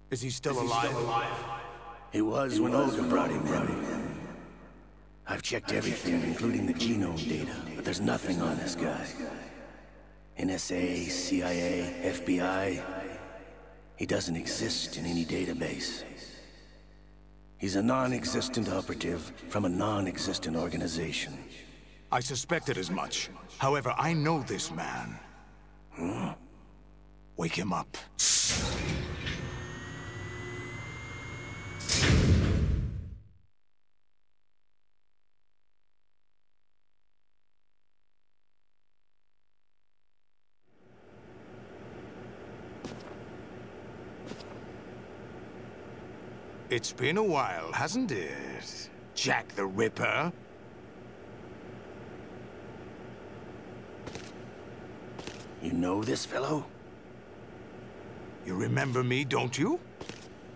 Is he still alive? He was when Olga brought him in. I've checked everything, including the genome data, but there's nothing on this guy. NSA, CIA, FBI. He doesn't exist in any database. He's a non-existent operative from a non-existent organization. I suspected as much. However, I know this man. Wake him up. It's been a while, hasn't it? Jack the Ripper? You know this fellow? You remember me, don't you?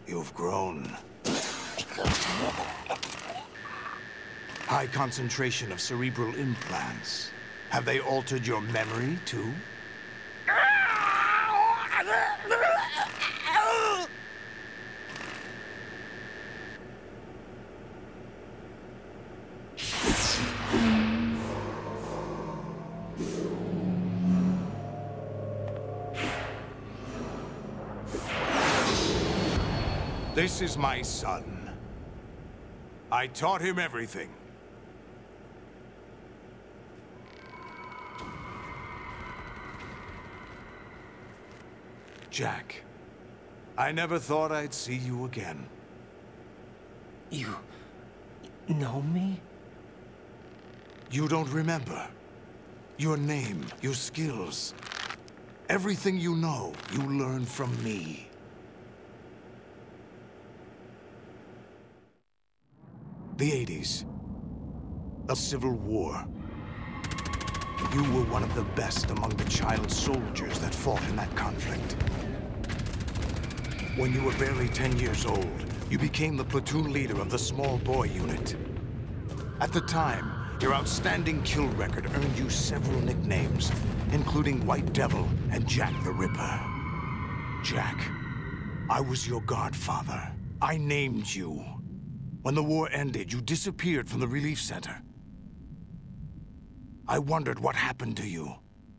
You've grown. High concentration of cerebral implants. Have they altered your memory, too? This is my son. I taught him everything. Jack, I never thought I'd see you again. You know me? You don't remember. Your name, your skills. Everything you know, you learned from me. The 80s. A civil war. You were one of the best among the child soldiers that fought in that conflict. When you were barely 10 years old, you became the platoon leader of the small boy unit. At the time, your outstanding kill record earned you several nicknames, including White Devil and Jack the Ripper. Jack, I was your godfather. I named you. When the war ended, you disappeared from the relief center. I wondered what happened to you.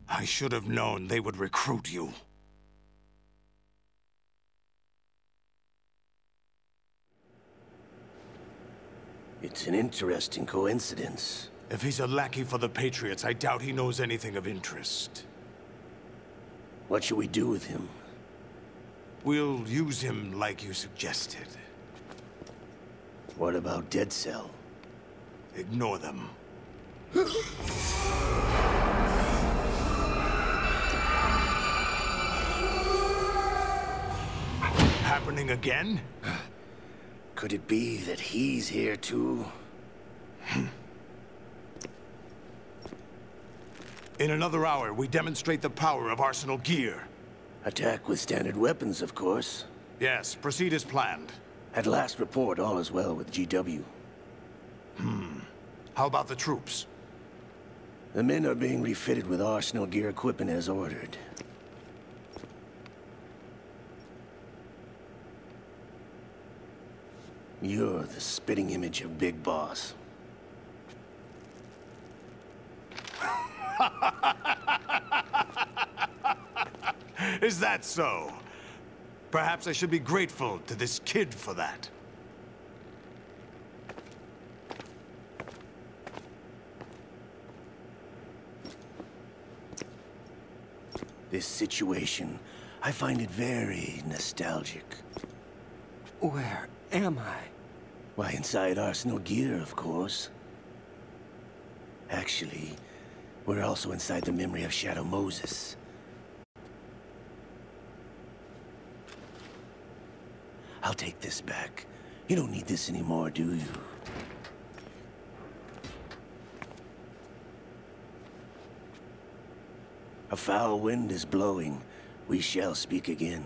I should have known they would recruit you. It's an interesting coincidence. If he's a lackey for the Patriots, I doubt he knows anything of interest. What should we do with him? We'll use him like you suggested. What about Dead Cell? Ignore them. Happening again? Could it be that he's here too? In another hour, we demonstrate the power of Arsenal gear. Attack with standard weapons, of course. Yes, proceed as planned. At last report, all is well with GW. How about the troops? The men are being refitted with Arsenal gear equipment as ordered. You're the spitting image of Big Boss. Is that so? Perhaps I should be grateful to this kid for that. This situation, I find it very nostalgic. Where am I? Why, inside Arsenal gear, of course. Actually, we're also inside the memory of Shadow Moses. I'll take this back. You don't need this anymore, do you? A foul wind is blowing. We shall speak again.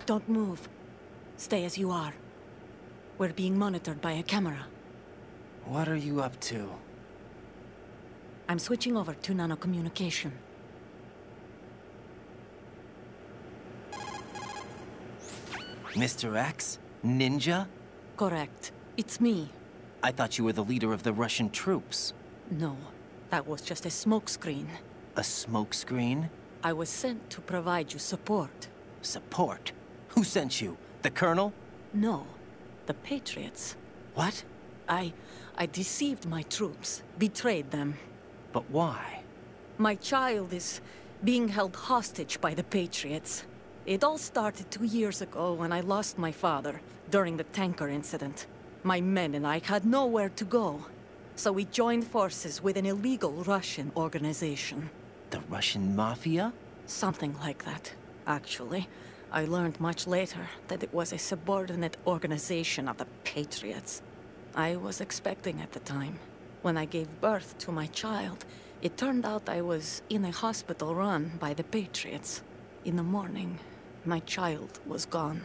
Don't move. Stay as you are. We're being monitored by a camera. What are you up to? I'm switching over to nanocommunication. Mr. X? Ninja? Correct. It's me. I thought you were the leader of the Russian troops. No, that was just a smokescreen. A smokescreen? I was sent to provide you support. Support? Who sent you? The Colonel? No, the Patriots. What? I deceived my troops, betrayed them. But why? My child is being held hostage by the Patriots. It all started 2 years ago when I lost my father during the tanker incident. My men and I had nowhere to go, so we joined forces with an illegal Russian organization. The Russian Mafia? Something like that, actually. I learned much later that it was a subordinate organization of the Patriots. I was expecting at the time. When I gave birth to my child, it turned out I was in a hospital run by the Patriots. In the morning, my child was gone.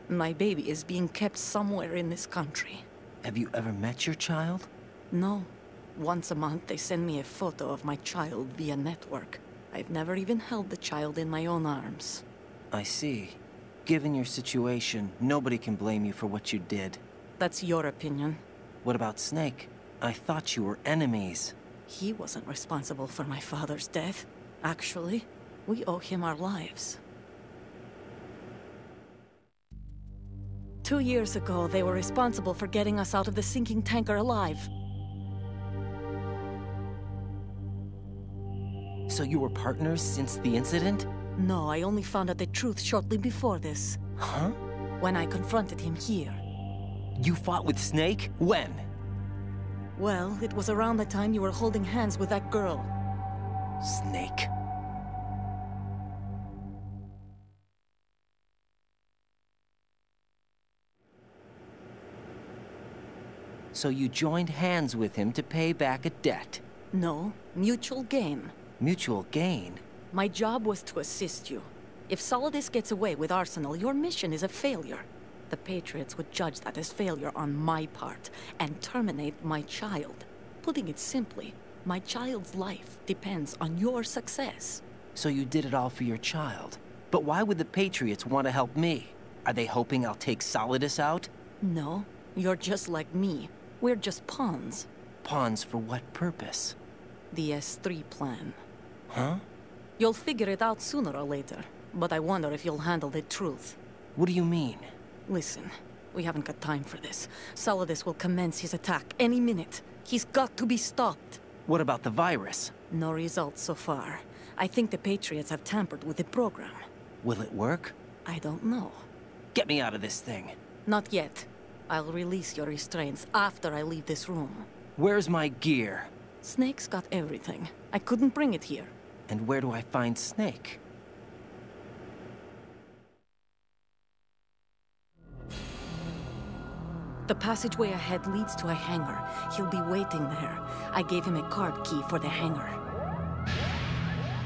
My baby is being kept somewhere in this country. Have you ever met your child? No. Once a month, they send me a photo of my child via network. I've never even held the child in my own arms. I see. Given your situation, nobody can blame you for what you did. That's your opinion. What about Snake? I thought you were enemies. He wasn't responsible for my father's death. Actually, we owe him our lives. 2 years ago, they were responsible for getting us out of the sinking tanker alive. So you were partners since the incident? No, I only found out the truth shortly before this. Huh? When I confronted him here. You fought with Snake? When? Well, it was around the time you were holding hands with that girl. Snake. So you joined hands with him to pay back a debt? No, mutual gain. Mutual gain? My job was to assist you. If Solidus gets away with Arsenal, your mission is a failure. The Patriots would judge that as failure on my part, and terminate my child. Putting it simply, my child's life depends on your success. So you did it all for your child. But why would the Patriots want to help me? Are they hoping I'll take Solidus out? No, you're just like me. We're just pawns. Pawns for what purpose? The S3 plan. Huh? You'll figure it out sooner or later, but I wonder if you'll handle the truth. What do you mean? Listen, we haven't got time for this. Solidus will commence his attack any minute. He's got to be stopped. What about the virus? No results so far. I think the Patriots have tampered with the program. Will it work? I don't know. Get me out of this thing. Not yet. I'll release your restraints after I leave this room. Where's my gear? Snake's got everything. I couldn't bring it here. And where do I find Snake? The passageway ahead leads to a hangar. He'll be waiting there. I gave him a card key for the hangar.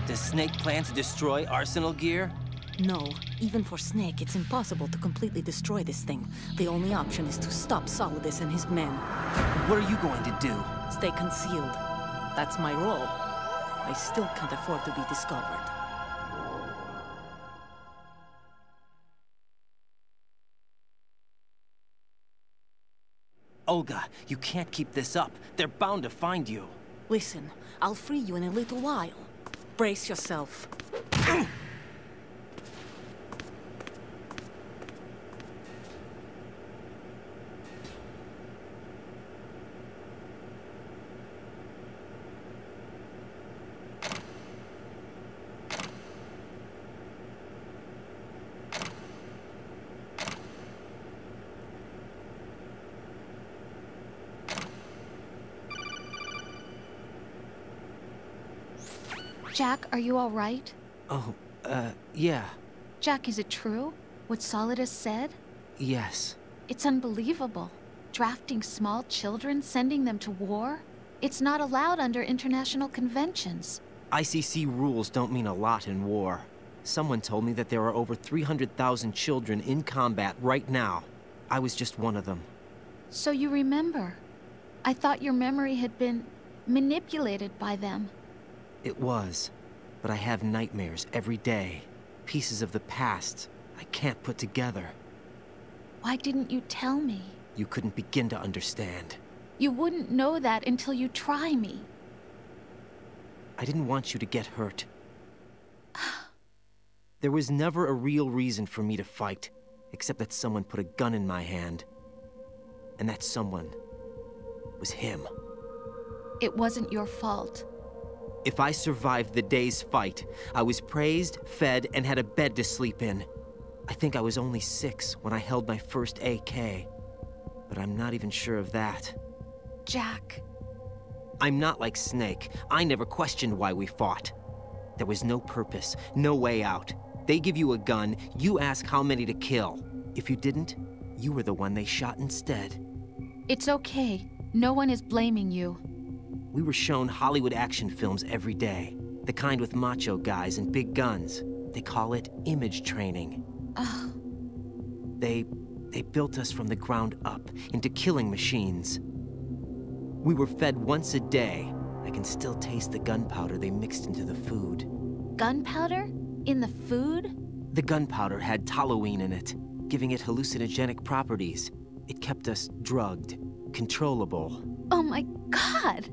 Does Snake plan to destroy Arsenal gear? No. Even for Snake, it's impossible to completely destroy this thing. The only option is to stop Solidus and his men. What are you going to do? Stay concealed. That's my role. I still can't afford to be discovered. Olga, you can't keep this up. They're bound to find you. Listen, I'll free you in a little while. Brace yourself. Jack, are you all right? Oh, yeah. Jack, is it true? What Solidus said? Yes. It's unbelievable. Drafting small children, sending them to war? It's not allowed under international conventions. ICC rules don't mean a lot in war. Someone told me that there are over 300,000 children in combat right now. I was just one of them. So you remember. I thought your memory had been manipulated by them. It was. But I have nightmares every day. Pieces of the past I can't put together. Why didn't you tell me? You couldn't begin to understand. You wouldn't know that until you try me. I didn't want you to get hurt. There was never a real reason for me to fight, except that someone put a gun in my hand. And that someone was him. It wasn't your fault. If I survived the day's fight, I was praised, fed, and had a bed to sleep in. I think I was only 6 when I held my first AK. But I'm not even sure of that. Jack. I'm not like Snake. I never questioned why we fought. There was no purpose, no way out. They give you a gun, you ask how many to kill. If you didn't, you were the one they shot instead. It's okay. No one is blaming you. We were shown Hollywood action films every day. The kind with macho guys and big guns. They call it image training. They built us from the ground up into killing machines. We were fed once a day. I can still taste the gunpowder they mixed into the food. Gunpowder? In the food? The gunpowder had toluene in it, giving it hallucinogenic properties. It kept us drugged, controllable. Oh my God!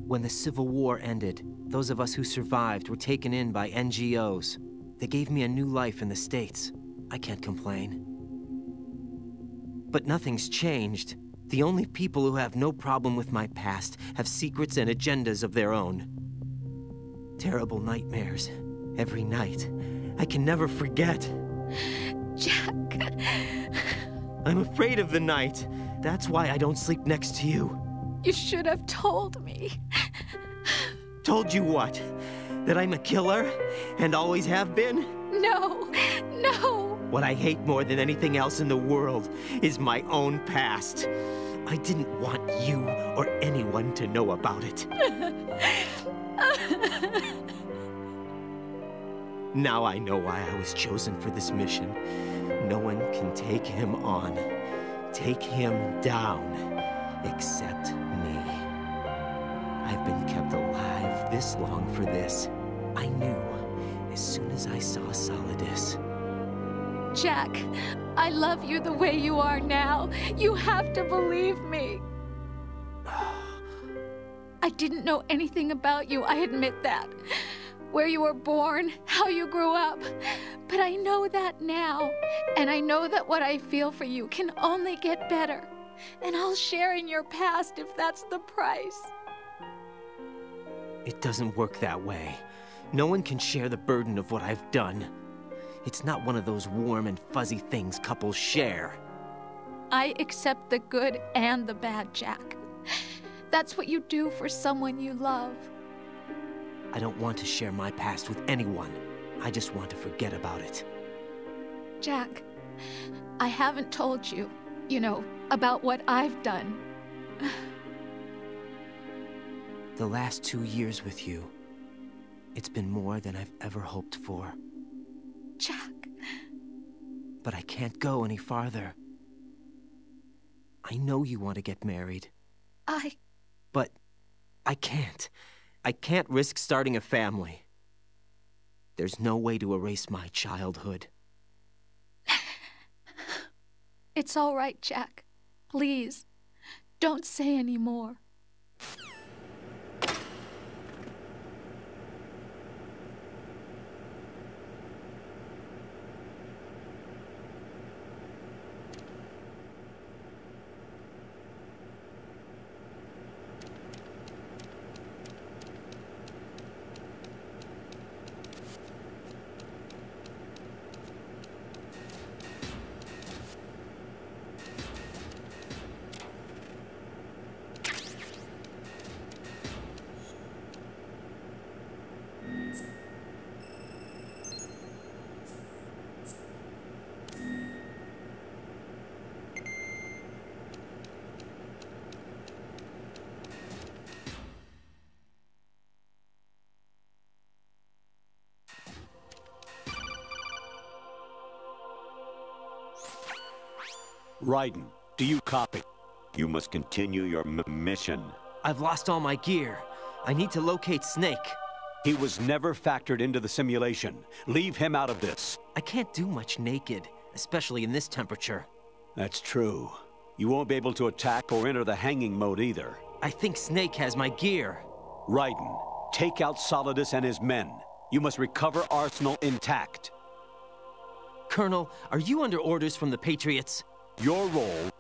When the Civil War ended, those of us who survived were taken in by NGOs. They gave me a new life in the States. I can't complain. But nothing's changed. The only people who have no problem with my past have secrets and agendas of their own. Terrible nightmares. Every night. I can never forget. Jack. I'm afraid of the night. That's why I don't sleep next to you. You should have told me. Told you what? That I'm a killer? And always have been? No, no. What I hate more than anything else in the world is my own past. I didn't want you or anyone to know about it. Now I know why I was chosen for this mission. No one can take him on, take him down, except me. I've been kept alive this long for this. I knew as soon as I saw Solidus. Jack, I love you the way you are now. You have to believe me. I didn't know anything about you, I admit that. Where you were born, how you grew up. But I know that now. And I know that what I feel for you can only get better. And I'll share in your past if that's the price. It doesn't work that way. No one can share the burden of what I've done. It's not one of those warm and fuzzy things couples share. I accept the good and the bad, Jack. That's what you do for someone you love. I don't want to share my past with anyone. I just want to forget about it. Jack, I haven't told you, about what I've done. The last 2 years with you, it's been more than I've ever hoped for. Jack. But I can't go any farther. I know you want to get married. But I can't. I can't risk starting a family. There's no way to erase my childhood. It's all right, Jack. Please, don't say any more. Raiden, Do you copy? You must continue your mission. I've lost all my gear. I need to locate Snake. He was never factored into the simulation. Leave him out of this. I can't do much naked, especially in this temperature. That's true. You won't be able to attack or enter the hanging mode either. I think Snake has my gear. Raiden, take out Solidus and his men. You must recover Arsenal intact. Colonel, are you under orders from the Patriots? Your role,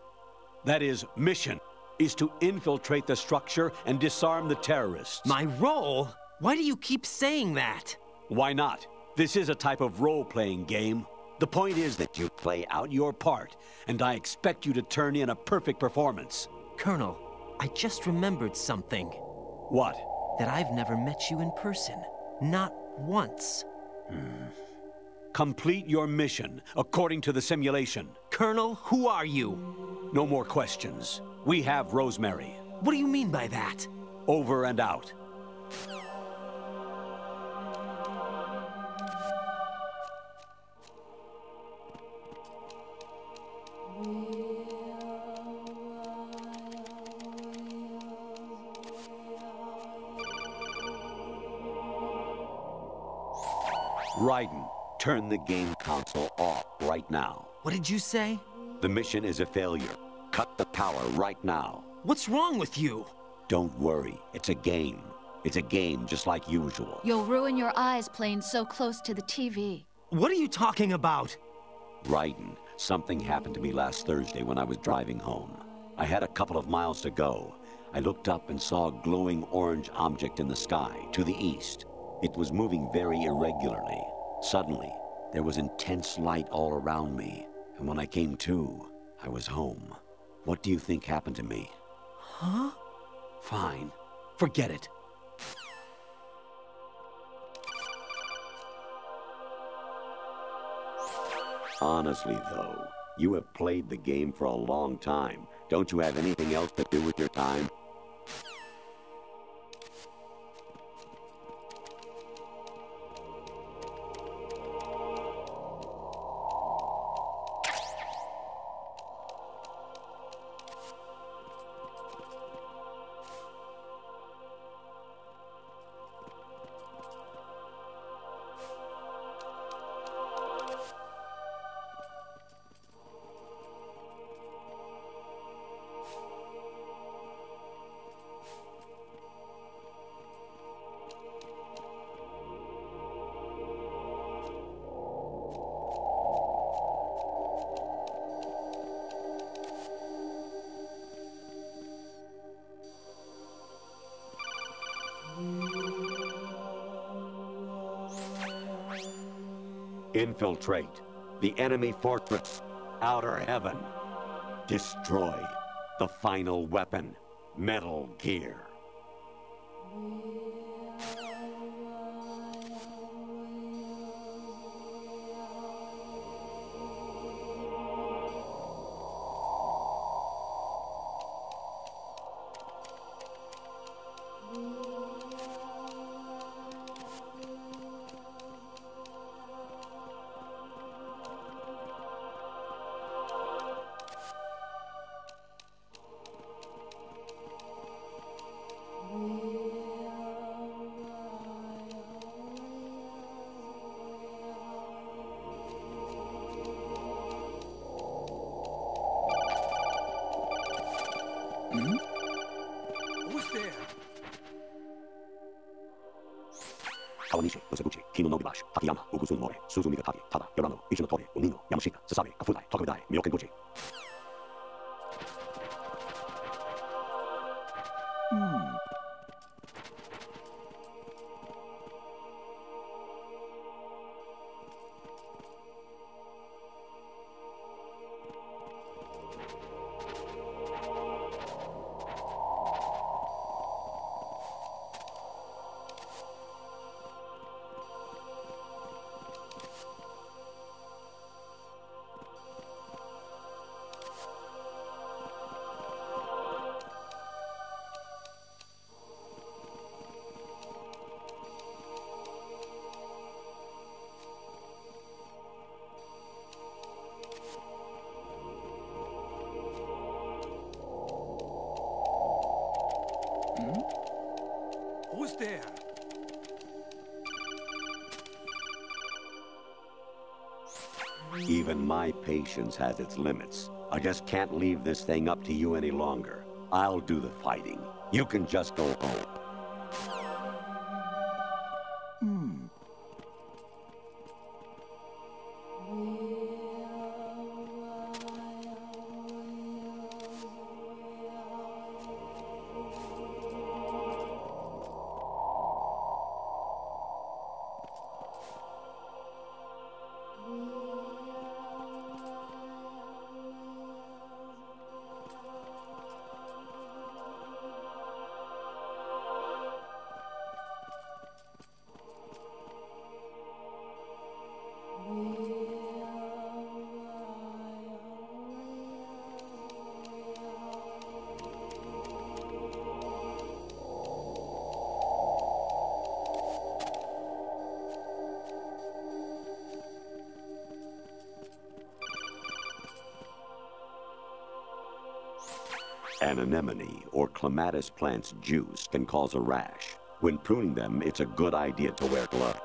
that is, mission, is to infiltrate the structure and disarm the terrorists. My role? Why do you keep saying that? Why not? This is a type of role-playing game. The point is that you play out your part, and I expect you to turn in a perfect performance. Colonel, I just remembered something. What? That I've never met you in person. Not once. Complete your mission, according to the simulation. Colonel, who are you? No more questions. We have Rosemary. What do you mean by that? Over and out. Raiden, turn the game console off right now. What did you say? The mission is a failure. Cut the power right now. What's wrong with you? Don't worry, it's a game. It's a game just like usual. You'll ruin your eyes playing so close to the TV. What are you talking about? Raiden, something happened to me last Thursday when I was driving home. I had a couple of miles to go. I looked up and saw a glowing orange object in the sky, to the east. It was moving very irregularly. Suddenly, there was intense light all around me, and when I came to, I was home. What do you think happened to me? Huh? Fine. Forget it. Honestly, though, you have played the game for a long time. Don't you have anything else to do with your time? Infiltrate the enemy fortress, Outer Heaven. Destroy the final weapon, Metal Gear. Who's there? Kawanishi, Noseguchi, Kino Nogibashi, Takayama, Ugusun More, Suzu Migatagi, Tada, Yorano, Ishinotori, Unino, Yamashita, Sasabe, Kafudai, Tokudai, Myokenguchi. there? Even my patience has its limits. I just can't leave this thing up to you any longer. I'll do the fighting. You can just go home. An anemone or clematis plant's juice can cause a rash. When pruning them, it's a good idea to wear gloves.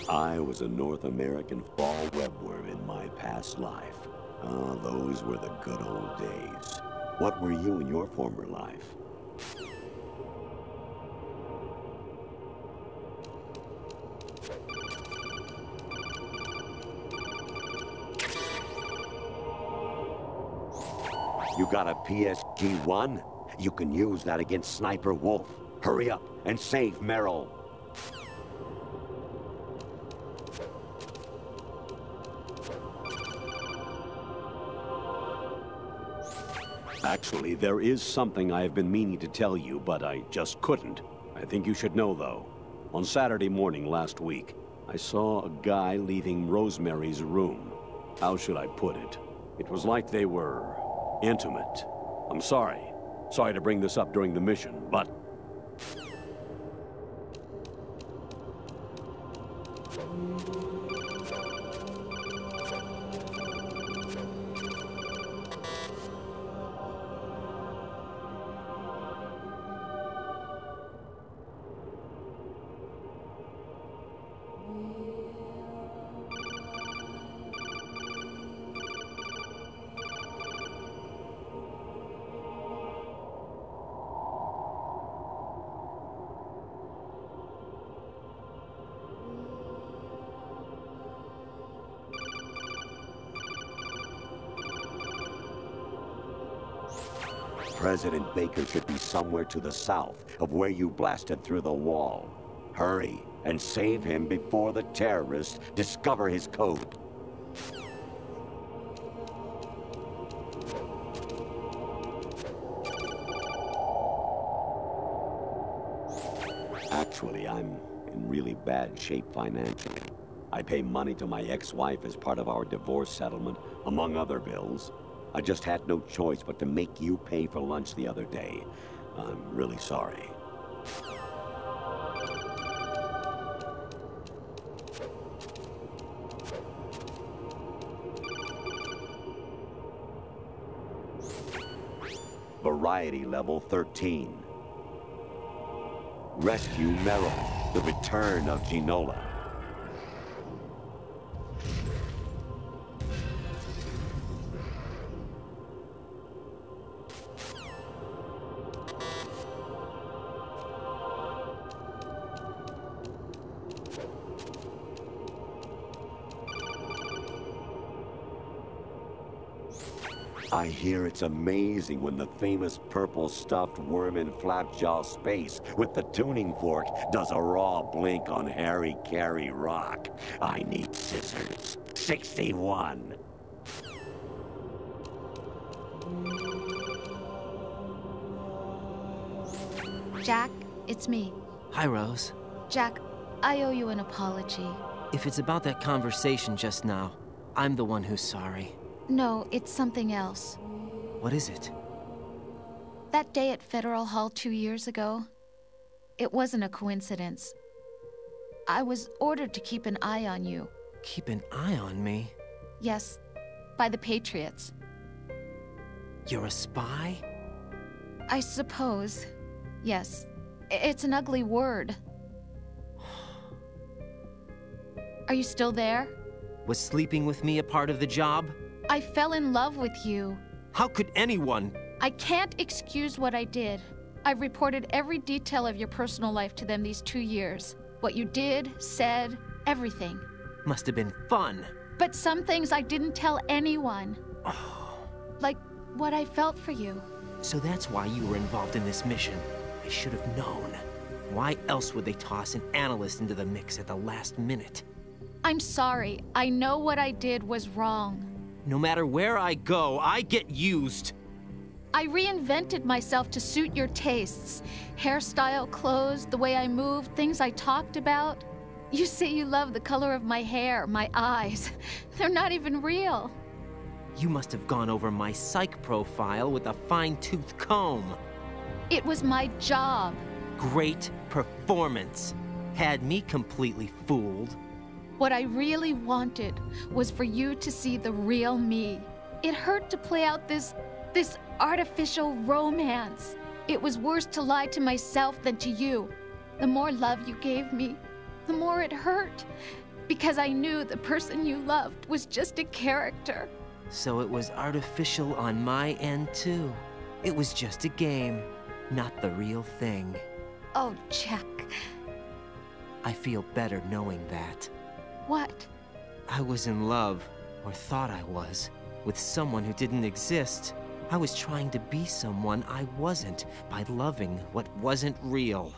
I was a North American fall webworm in my past life. Ah, those were the good old days. What were you in your former life? You got a PSG-1? You can use that against Sniper Wolf. Hurry up and save Merrill. Actually, there is something I have been meaning to tell you, but I just couldn't. I think you should know, though. On Saturday morning last week, I saw a guy leaving Rosemary's room. How should I put it? It was like they were intimate. I'm sorry. Sorry to bring this up during the mission, but... President Baker should be somewhere to the south of where you blasted through the wall. Hurry and save him before the terrorists discover his code. Actually, I'm in really bad shape financially. I pay money to my ex-wife as part of our divorce settlement, among other bills. I just had no choice but to make you pay for lunch the other day. I'm really sorry. Variety level 13. Rescue Merrill, the return of Ginola. I hear it's amazing when the famous purple stuffed worm in Flapjaw space with the tuning fork does a raw blink on Harry Carey rock. I need scissors. 61. Jack, it's me. Hi, Rose. Jack, I owe you an apology. If it's about that conversation just now, I'm the one who's sorry. No, it's something else. What is it? That day at Federal Hall 2 years ago, it wasn't a coincidence. I was ordered to keep an eye on you. Keep an eye on me? Yes, by the Patriots. You're a spy? I suppose. Yes. It's an ugly word. Are you still there? Was sleeping with me a part of the job? I fell in love with you. How could anyone? I can't excuse what I did. I've reported every detail of your personal life to them these 2 years. What you did, said, everything. Must have been fun. But some things I didn't tell anyone. Like what I felt for you. So that's why you were involved in this mission. I should have known. Why else would they toss an analyst into the mix at the last minute? I'm sorry. I know what I did was wrong. No matter where I go, I get used. I reinvented myself to suit your tastes. Hairstyle, clothes, the way I moved, things I talked about. You say you love the color of my hair, my eyes. They're not even real. You must have gone over my psych profile with a fine-tooth comb. It was my job. Great performance. Had me completely fooled. What I really wanted was for you to see the real me. It hurt to play out this artificial romance. It was worse to lie to myself than to you. The more love you gave me, the more it hurt. Because I knew the person you loved was just a character. So it was artificial on my end, too. It was just a game, not the real thing. Oh, Jack. I feel better knowing that. What? I was in love, or thought I was, with someone who didn't exist. I was trying to be someone I wasn't by loving what wasn't real.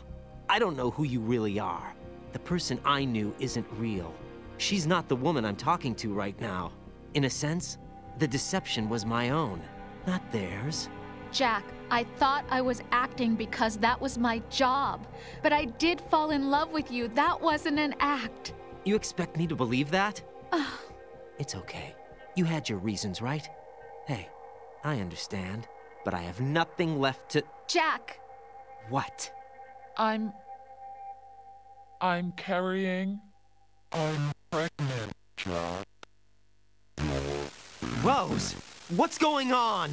I don't know who you really are. The person I knew isn't real. She's not the woman I'm talking to right now. In a sense, the deception was my own, not theirs. Jack, I thought I was acting because that was my job. But I did fall in love with you. That wasn't an act. You expect me to believe that? It's okay. You had your reasons, right? Hey, I understand, but I have nothing left to... Jack! What? I'm carrying... I'm pregnant, Jack. Rose! What's going on?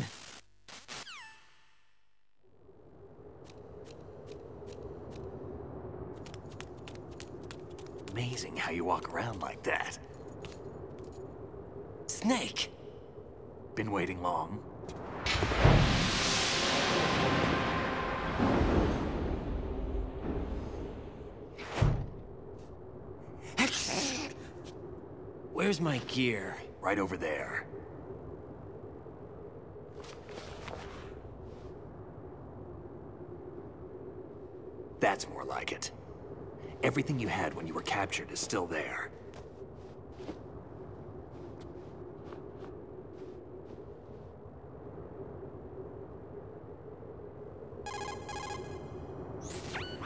Amazing how you walk around like that. Snake! Been waiting long? Where's my gear? Right over there. That's more like it. Everything you had when you were captured is still there.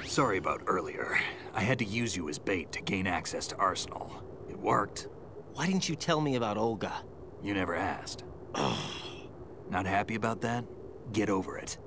Sorry about earlier. I had to use you as bait to gain access to Arsenal. It worked. Why didn't you tell me about Olga? You never asked. Not happy about that? Get over it.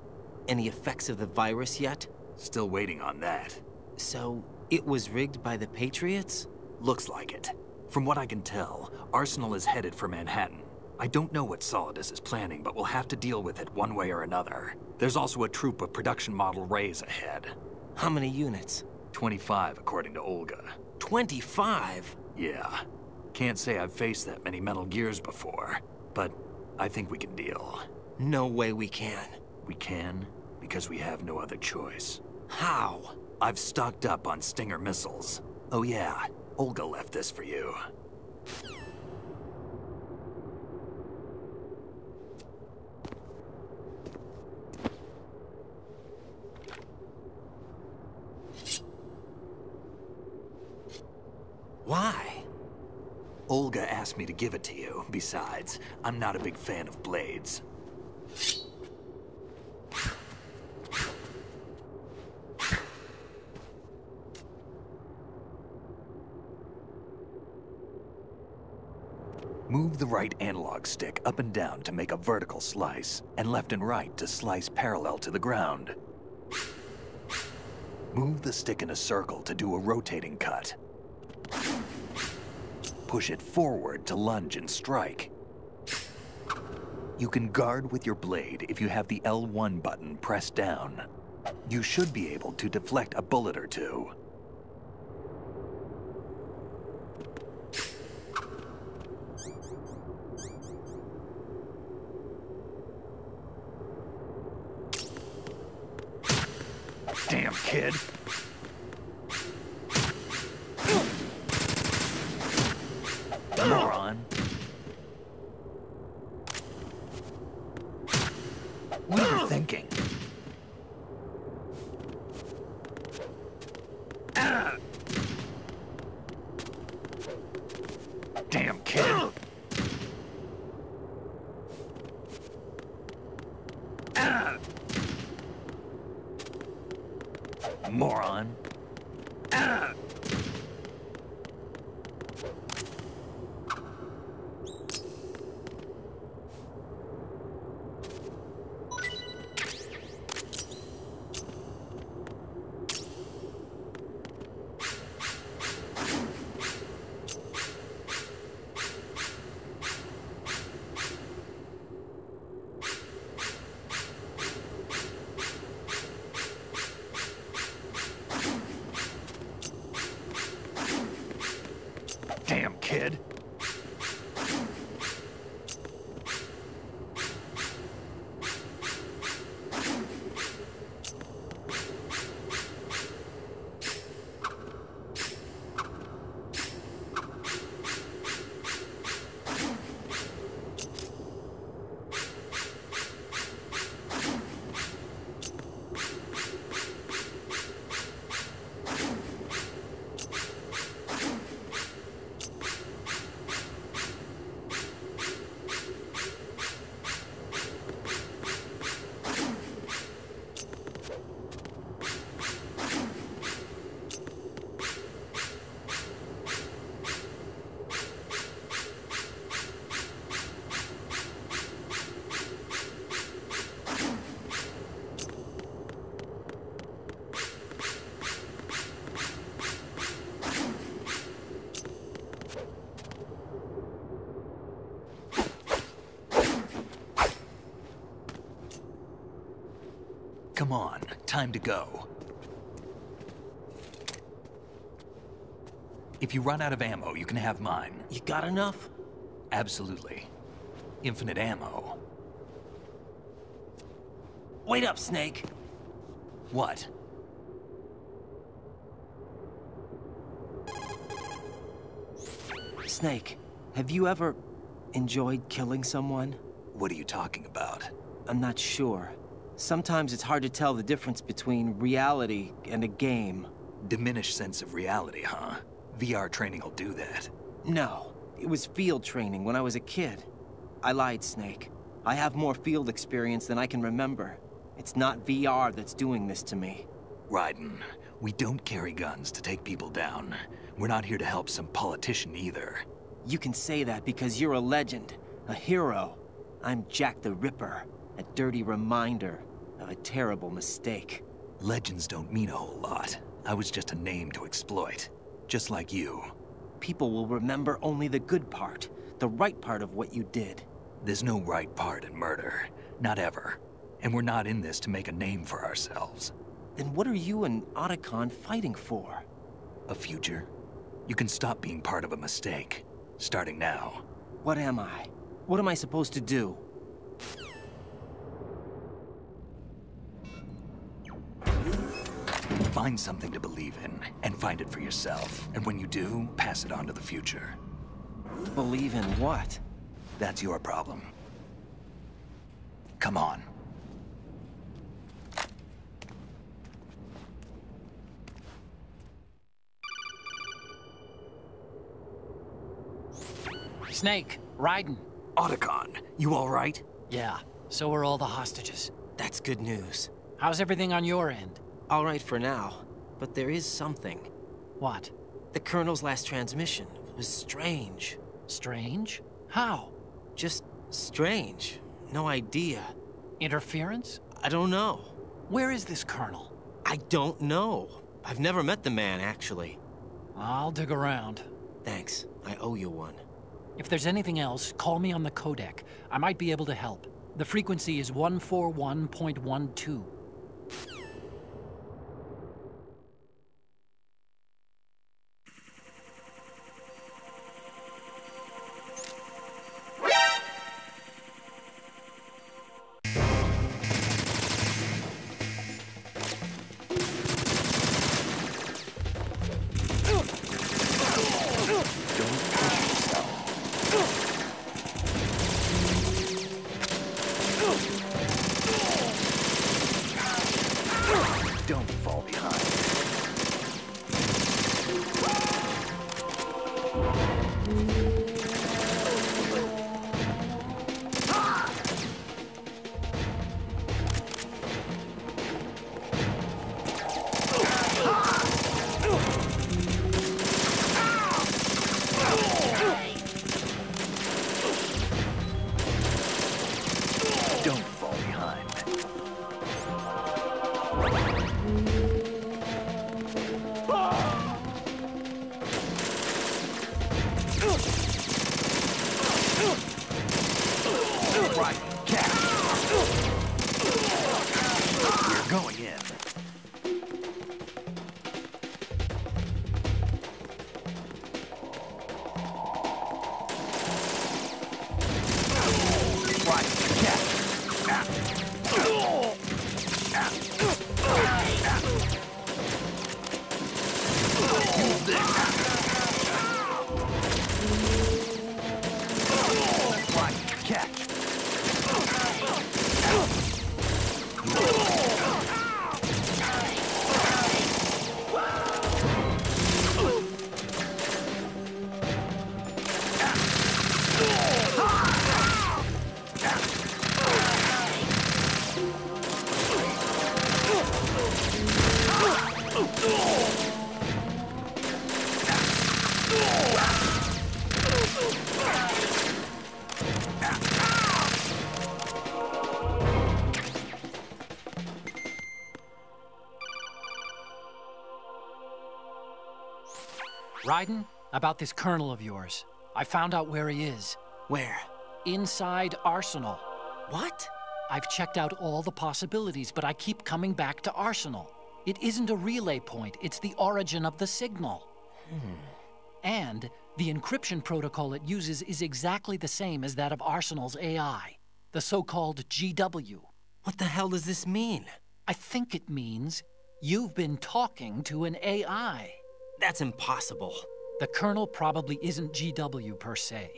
Any effects of the virus yet? Still waiting on that. So, it was rigged by the Patriots? Looks like it. From what I can tell, Arsenal is headed for Manhattan. I don't know what Solidus is planning, but we'll have to deal with it one way or another. There's also a troop of production model Rays ahead. How many units? 25, according to Olga. 25? Yeah. Can't say I've faced that many Metal Gears before, but I think we can deal. No way we can. We can, because we have no other choice. How? I've stocked up on Stinger missiles. Oh yeah, Olga left this for you. Why? Olga asked me to give it to you. Besides, I'm not a big fan of blades. Move the right analog stick up and down to make a vertical slice, and left and right to slice parallel to the ground. Move the stick in a circle to do a rotating cut. Push it forward to lunge and strike. You can guard with your blade if you have the L1 button pressed down. You should be able to deflect a bullet or two. Damn, kid. Moron. What are you thinking? Ah! Damn, kid. Ah! Moron. Ah! Damn, kid. Come on, time to go. If you run out of ammo, you can have mine. You got enough? Absolutely. Infinite ammo. Wait up, Snake. What? Snake, have you ever enjoyed killing someone? What are you talking about? I'm not sure. Sometimes it's hard to tell the difference between reality and a game. Diminished sense of reality, huh? VR training will do that. No, it was field training when I was a kid. I lied, Snake. I have more field experience than I can remember. It's not VR that's doing this to me. Raiden, we don't carry guns to take people down. We're not here to help some politician either. You can say that because you're a legend, a hero. I'm Jack the Ripper, a dirty reminder of a terrible mistake. Legends don't mean a whole lot. I was just a name to exploit, just like you. People will remember only the good part, the right part of what you did. There's no right part in murder, not ever. And we're not in this to make a name for ourselves. Then what are you and Otacon fighting for? A future? You can stop being part of a mistake, starting now. What am I? What am I supposed to do? Find something to believe in, and find it for yourself. And when you do, pass it on to the future. Believe in what? That's your problem. Come on. Snake, Raiden. Otacon, you all right? Yeah, so are all the hostages. That's good news. How's everything on your end? All right for now, but there is something. What? The Colonel's last transmission was strange. Strange? How? Just strange. No idea. Interference? I don't know. Where is this colonel? I don't know. I've never met the man, actually. I'll dig around. Thanks. I owe you one. If there's anything else, call me on the codec. I might be able to help. The frequency is 141.12. Don't fall behind. Don't fall behind. Right, catch. We're going in. Right, catch. Use this. Right, catch. Raiden, about this colonel of yours. I found out where he is. Where? Inside Arsenal. What? I've checked out all the possibilities, but I keep coming back to Arsenal. It isn't a relay point, it's the origin of the signal. And the encryption protocol it uses is exactly the same as that of Arsenal's AI, the so-called GW. What the hell does this mean? I think it means you've been talking to an AI. That's impossible. The kernel probably isn't GW per se.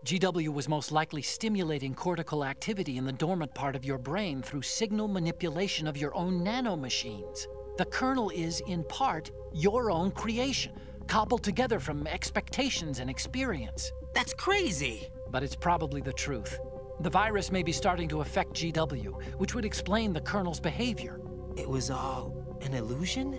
GW was most likely stimulating cortical activity in the dormant part of your brain through signal manipulation of your own nanomachines. The kernel is, in part, your own creation, cobbled together from expectations and experience. That's crazy! But it's probably the truth. The virus may be starting to affect GW, which would explain the kernel's behavior. It was all an illusion?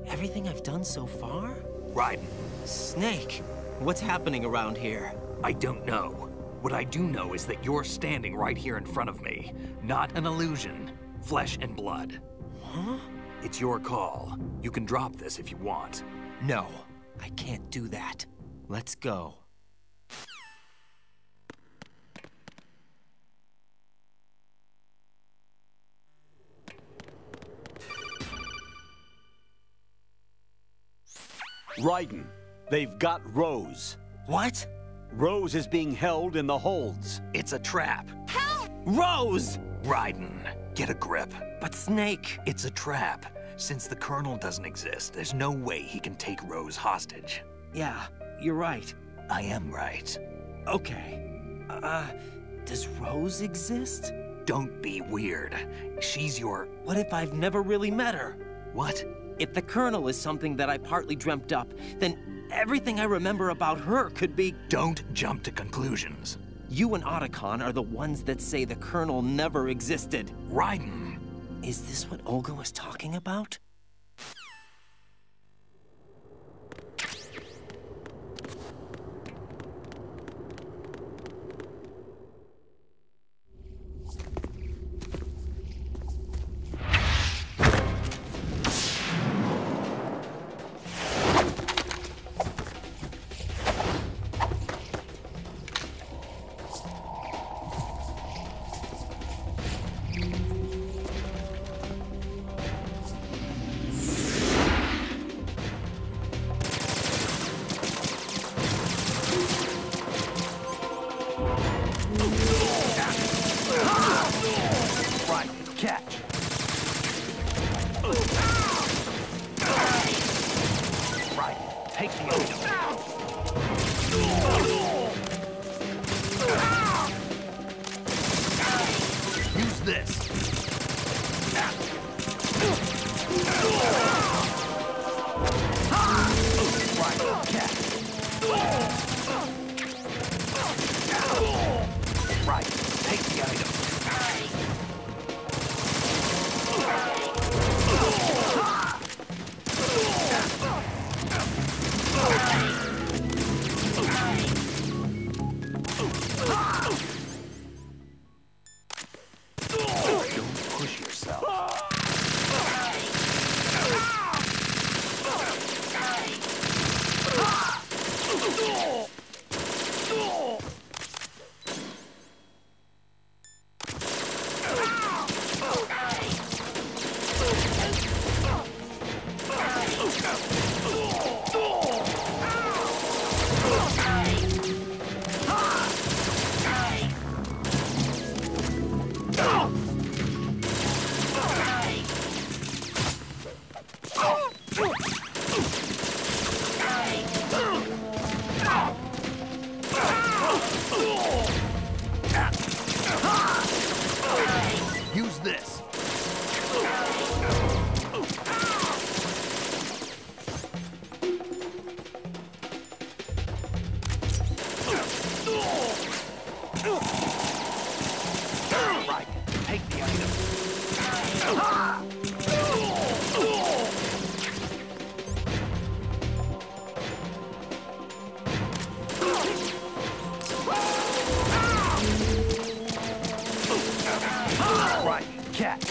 Everything I've done so far? Raiden, Snake, what's happening around here? I don't know. What I do know is that you're standing right here in front of me. Not an illusion. Flesh and blood. Huh? It's your call. You can drop this if you want. No, I can't do that. Let's go. Raiden, they've got Rose. What? Rose is being held in the holds. It's a trap. Rose! Raiden, get a grip. But Snake... It's a trap. Since the Colonel doesn't exist, there's no way he can take Rose hostage. Yeah, you're right. I am right. Okay. Does Rose exist? Don't be weird. She's your... What if I've never really met her? What? If the Colonel is something that I partly dreamt up, then everything I remember about her could be... Don't jump to conclusions. You and Otacon are the ones that say the Colonel never existed. Raiden! Is this what Olga was talking about? take the item. Use this. Right, catch. Right, take the item. Don't push yourself. Use this. Right, take the item. Right, catch.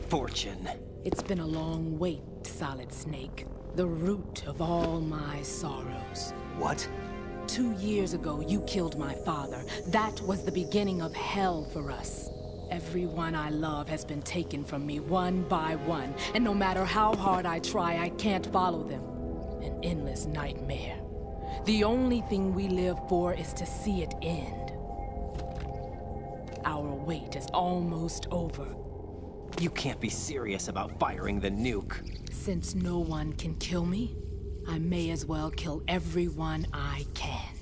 Fortune. It's been a long wait, Solid Snake. The root of all my sorrows. What? 2 years ago, you killed my father. That was the beginning of hell for us. Everyone I love has been taken from me one by one, and no matter how hard I try, I can't follow them. An endless nightmare. The only thing we live for is to see it end. Our wait is almost over. You can't be serious about firing the nuke. Since no one can kill me, I may as well kill everyone I can.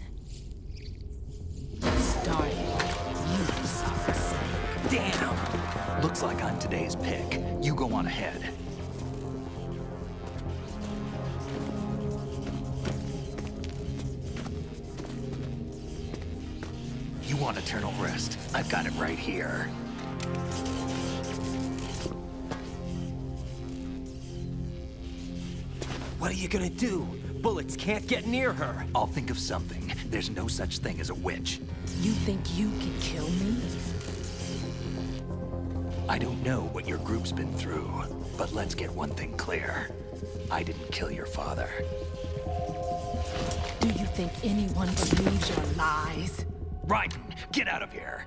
Starting with you, Solid Snake. Damn! Looks like I'm today's pick. You go on ahead. You want eternal rest? I've got it right here. What are you gonna do? Bullets can't get near her. I'll think of something. There's no such thing as a witch. You think you can kill me? I don't know what your group's been through, but let's get one thing clear. I didn't kill your father. Do you think anyone believes your lies? Raiden, get out of here!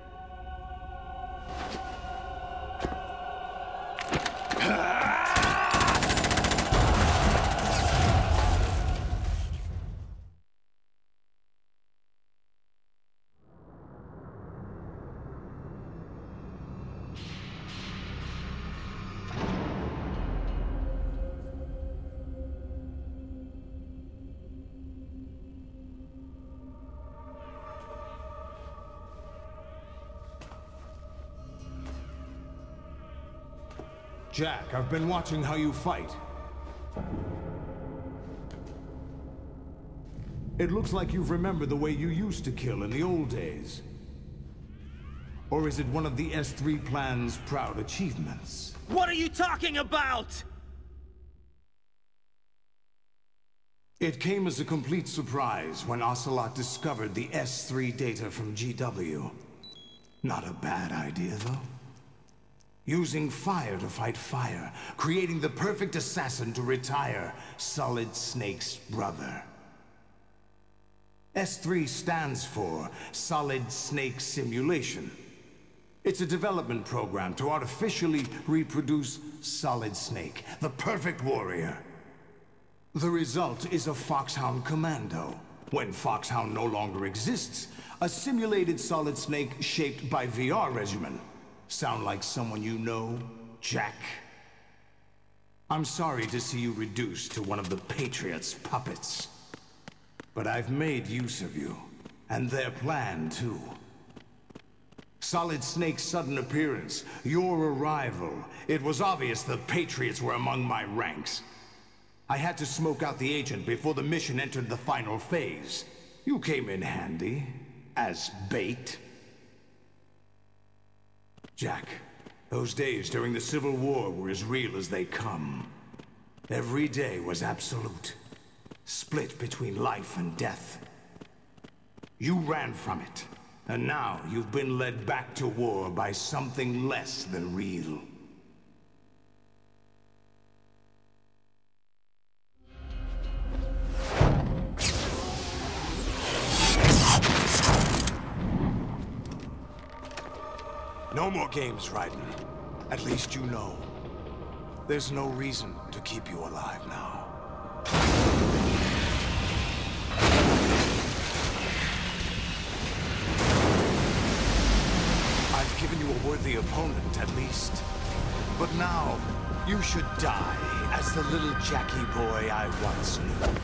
Jack, I've been watching how you fight. It looks like you've remembered the way you used to kill in the old days. Or is it one of the S3 plan's proud achievements? What are you talking about? It came as a complete surprise when Ocelot discovered the S3 data from GW. Not a bad idea, though. Using fire to fight fire, creating the perfect assassin to retire Solid Snake's brother. S3 stands for Solid Snake Simulation. It's a development program to artificially reproduce Solid Snake, the perfect warrior. The result is a Foxhound Commando. When Foxhound no longer exists, a simulated Solid Snake shaped by VR regimen. Sound like someone you know, Jack? I'm sorry to see you reduced to one of the Patriots' puppets. But I've made use of you, and their plan too. Solid Snake's sudden appearance, your arrival, it was obvious the Patriots were among my ranks. I had to smoke out the agent before the mission entered the final phase. You came in handy, as bait. Jack, those days during the Civil War were as real as they come. Every day was absolute, split between life and death. You ran from it, and now you've been led back to war by something less than real. No more games, Raiden. At least you know. There's no reason to keep you alive now. I've given you a worthy opponent, at least. But now, you should die as the little Jackie boy I once knew.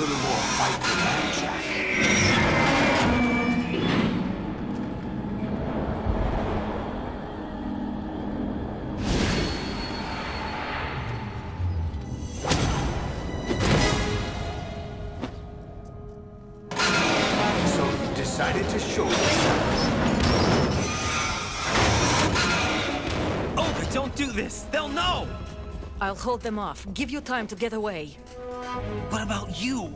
little more fight than that, Jack. So you decided to show yourself. Olga, don't do this! They'll know! I'll hold them off. Give you time to get away. What about you?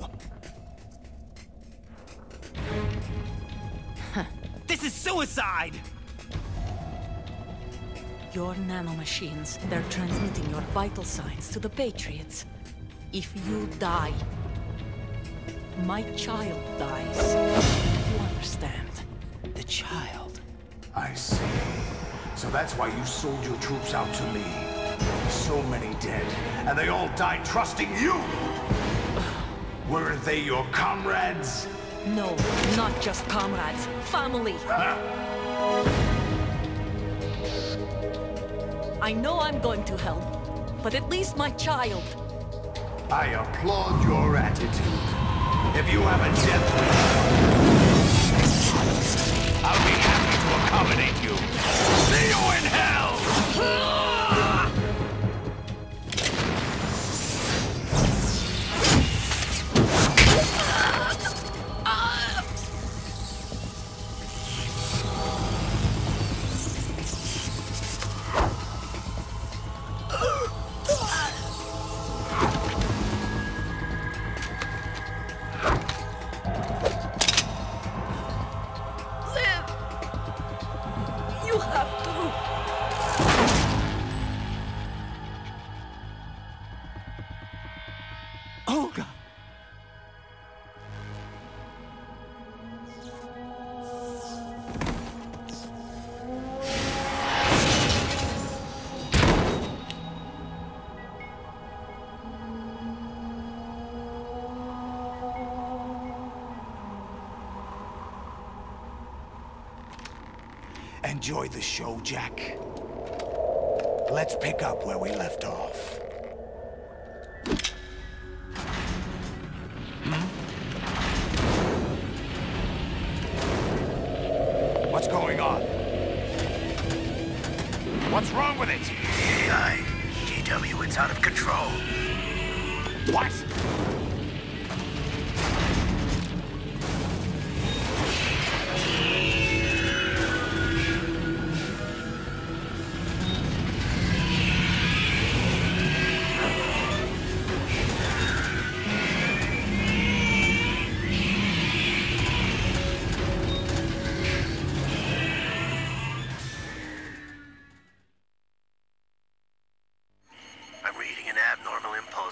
This is suicide! Your nanomachines, they're transmitting your vital signs to the Patriots. If you die, my child dies. You understand? The child. I see. So that's why you sold your troops out to me. So many dead, and they all died trusting you! Weren't they your comrades? No, not just comrades. Family. I know I'm going to help, but at least my child. I applaud your attitude. If you have a death wish, I'll be happy to accommodate you. See you in hell! Olga! Enjoy the show, Jack. Let's pick up where we left off. What's going on? What's wrong with it? AI, GW, it's out of control. What?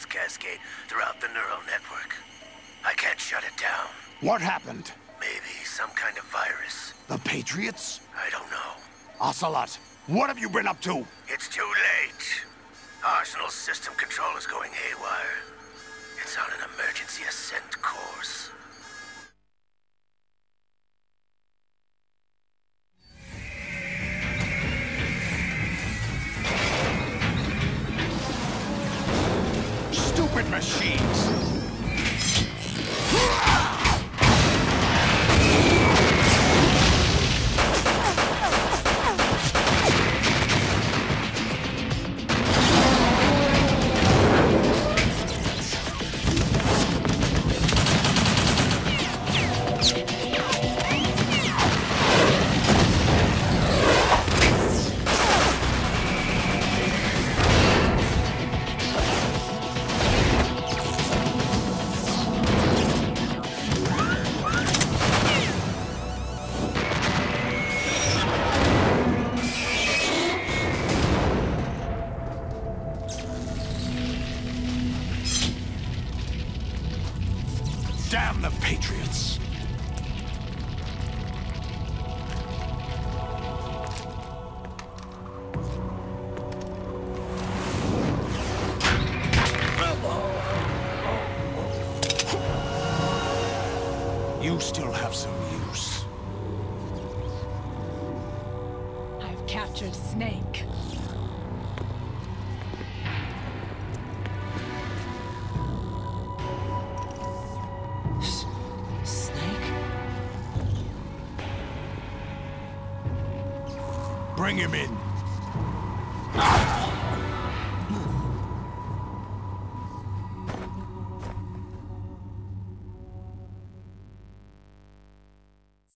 Cascade throughout the neural network. I can't shut it down. What happened? Maybe some kind of virus. The Patriots? I don't know. Ocelot, what have you been up to? It's too late. Arsenal's system control is going haywire. It's on an emergency ascent course. Stupid machines! Damn the Patriots! You still have some use. I've captured Snake. Bring him in.